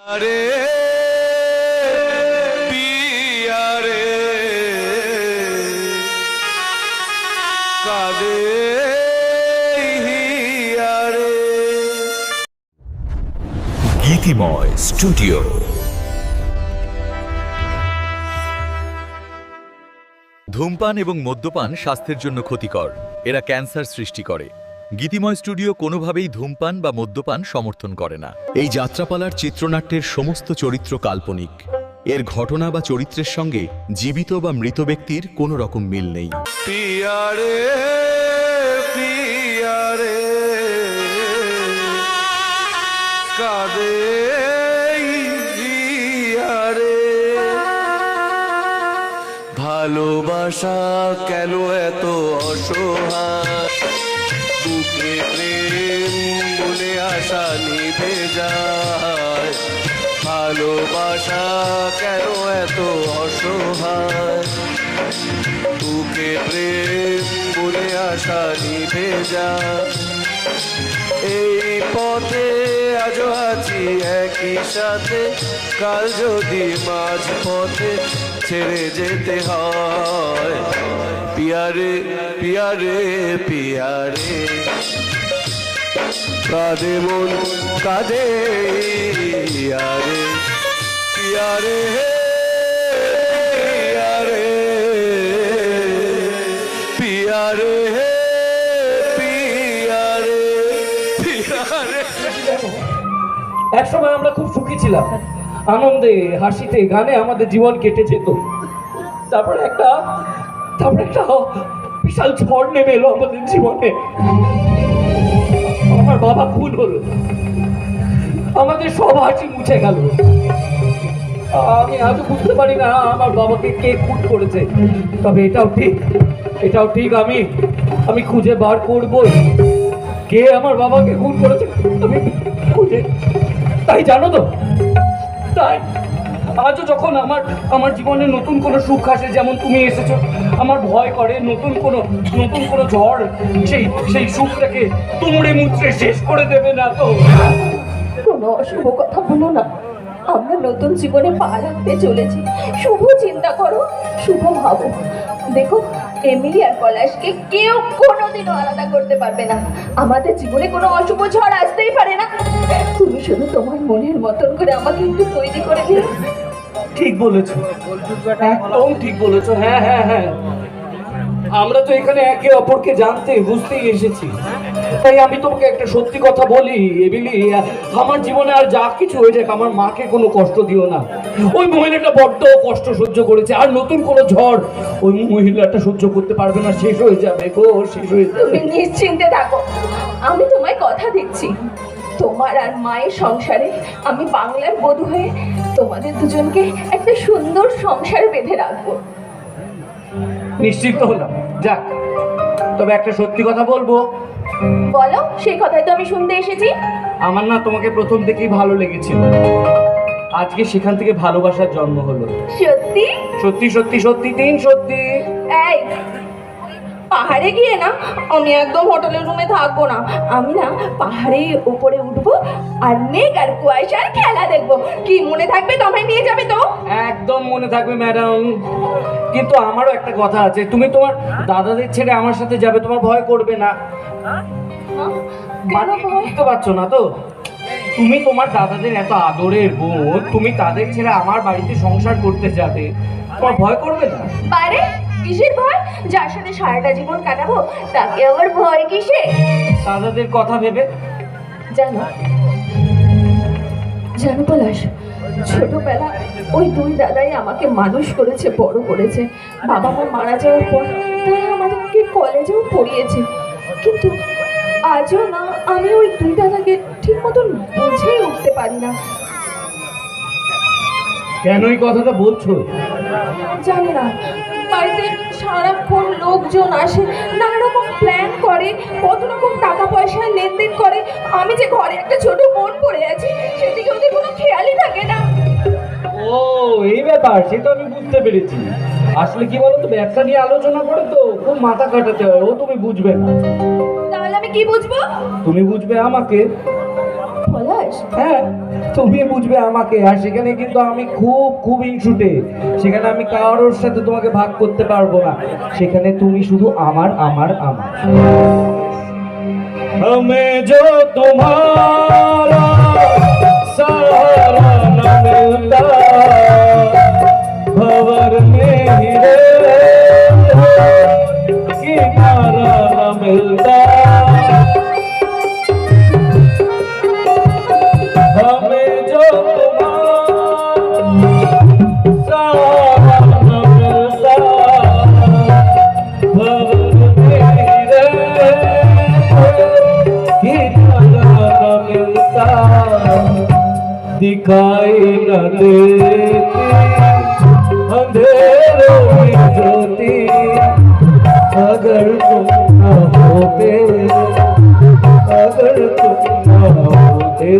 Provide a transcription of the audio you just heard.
আরে পিয়ারে কাদে হিয়ারে। গীতিময় স্টুডিও। ধূমপান এবং মদ্যপান স্বাস্থ্যের জন্য ক্ষতিকর, এরা ক্যান্সার সৃষ্টি করে। গীতিময় স্টুডিও কোনোভাবেই ধূমপান বা মদ্যপান সমর্থন করে না। এই যাত্রাপালার চিত্রনাট্যের সমস্ত চরিত্র কাল্পনিক। এর ঘটনা বা চরিত্রের সঙ্গে জীবিত বা মৃত ব্যক্তির কোনো রকম মিল নেই। পিয়ারে পিয়ারে কাদে হিয়ারে। ভালোবাসা কেন এত অসহায়, বুকে প্রেম বলে আশা নিভে যায়। ভালোবাসা কেন এত অসহায়, বুকে প্রেম বলে আশা নিভে যায়। এই পথে আজও আছি একই সাথে, কাল যদি মাঝ পথে ছেড়ে যেতে হয়। পিয়ারে পিয়ারে পিয়ারে কাঁদে মন কাঁদে পিয়ারে পিয়ারে পিয়ারে পিয়ারে পিয়ারে পিয়ারে। একসময় আমরা খুব সুখী ছিলাম, আনন্দে হাসিতে গানে আমাদের জীবন কেটে যেত। তারপরে একটা বিশাল ঝড় নেমে এলো আমাদের জীবনে। আমার বাবা খুন হলো, আমাদের সব হাসি মুছে গেল। আমি আজও বুঝতে পারি না আমার বাবাকে কে খুন করেছে, তবে এটাও ঠিক আমি খুঁজে বার করবই কে আমার বাবাকে খুন করেছে। আমি খুঁজে, তাই জানো তো, তাই আজও যখন আমার জীবনে নতুন কোনো সুখ আসে, যেমন তুমি এসেছো, আমার ভয় করে নতুন কোনো ঝড় সেই সুখটাকে তুমড়ে মুচড়ে শেষ করে দেবে না তো। কোনো অশুভ কথা বলো না, আমরা নতুন জীবনে পা রাখতে চলেছি। শুভ চিন্তা করো, শুভ ভাবো। দেখো, এমিলি আর পলাশকে কেউ কোনোদিনও আলাদা করতে পারবে না। আমাদের জীবনে কোনো অশুভ ঝড় আসতেই পারে না। তুমি শুধু তোমার মনের মতন করে আমাকে একটু তৈরি করে দিও। ঠিক বলেছো, একদম ঠিক বলেছো। হ্যাঁ হ্যাঁ হ্যাঁ, আমরা তো এখানে একে অপরকে জানতে বুঝতেই এসেছি। তাই আমি তোমাকে একটা সত্যি কথা বলি এমিলি, আমার জীবনে আর যা কিছু হয়ে যাক, আমার মাকে কোনো কষ্ট দিও না। ওই মহিলাটা বড্ড কষ্ট সহ্য করেছে, আর নতুন কোনো ঝড় ওই মহিলাটা সহ্য করতে পারবে না। শেষ হয়ে যাবে গো, শেষ হয়ে যাবে। তুমি নিশ্চিন্তে থাকো, আমি তোমায় কথা দিচ্ছি, তোমার আর মায়ের সংসারে আমি বাংলার বধূ হয়ে তোমাদের দুজনকে একটা সুন্দর সংসারে বেঁধে রাখবো। নিশ্চিত হলাম, যাক। তবে একটা সত্যি কথা বলবো। বলো, সেই কথাই তো আমি শুনতে এসেছি। আমার না তোমাকে প্রথম থেকেই ভালো লেগেছিল, আজকে সেখান থেকে ভালোবাসার জন্ম হলো। সত্যি সত্যি সত্যি সত্যি তিন সত্যি। এই, পাহাড়ে গিয়ে না আমি একদম হোটেলের রুমে থাকবো না। আমি না পাহাড়ের উপরে উঠবো আর মেঘ আর কুয়াশার খেলা দেখবো। কি মনে থাকবে? তোমায় নিয়ে যাবে তো? একদম মনে থাকবে ম্যাডাম, কিন্তু আমারও একটা কথা আছে। তুমি তোমার দাদাদের ছেড়ে আমার সাথে যাবে, তোমার ভয় করবে না? কেন ভয়? বুঝতে পারছো না তো? তুমি তোমার দাদাদের এত আদরের বোন, তুমি তাদের ছেড়ে আমার বাড়িতে সংসার করতে যাবে, তোমার ভয় করবে না? বাইরে কিসের ভয়? যার সাথে সারাটা জীবন কাটাবো তাকে আবার ভয় কিসে? দাদাদের কথা ভেবে। জানো পলাশ, ছোটবেলা ওই দুই দাদাই আমাকে মানুষ করেছে, বড় করেছে। বাবা মা মারা যাওয়ার পর তারা আমাদেরকে কলেজেও পড়িয়েছে, কিন্তু আজও না আমি ওই দুই দাদাকে ঠিক মতন বুঝেই উঠতে পারি না। কেন এই কথাটা বলছো? জানি না, বাড়িতে সারাক্ষণ লোকজন আসে, নানা রকম প্ল্যান করে, কত রকম টাকা পয়সা লেনদেন করে। আমি যে ঘরে একটা ছোট বোন পড়ে আছি, সেদিকে ওদের কোনো খেয়ালই থাকে না। ও, এই ব্যাপার, সেটা আমি বুঝতে পেরেছি। আসলে কি বলো তো, ব্যবসা নিয়ে আলোচনা করে তো খুব মাথা কাটাতে হয়, ও তুমি বুঝবে না। তাহলে আমি কি বুঝবো? তুমি বুঝবে আমাকে। পলাশ, হ্যাঁ, তুমি বুঝবে আমাকে। আর সেখানে কিন্তু আমি খুব খুব ইনছুটে, সেখানে আমি কারোর সাথে তোমাকে ভাগ করতে পারবো না, সেখানে তুমি শুধু আমার আমার আমার। हमें जो तुम्हारा सहारा न मिलता, भंवर में हीरे किनारा न मिलता, हमें जो तुम्हारा सहारा न मिलता, भंवर में हीरे मिलता, दिखाई न देती अंधेरों की ज्योति, अगर तुम न होते, अगर तुम न होते।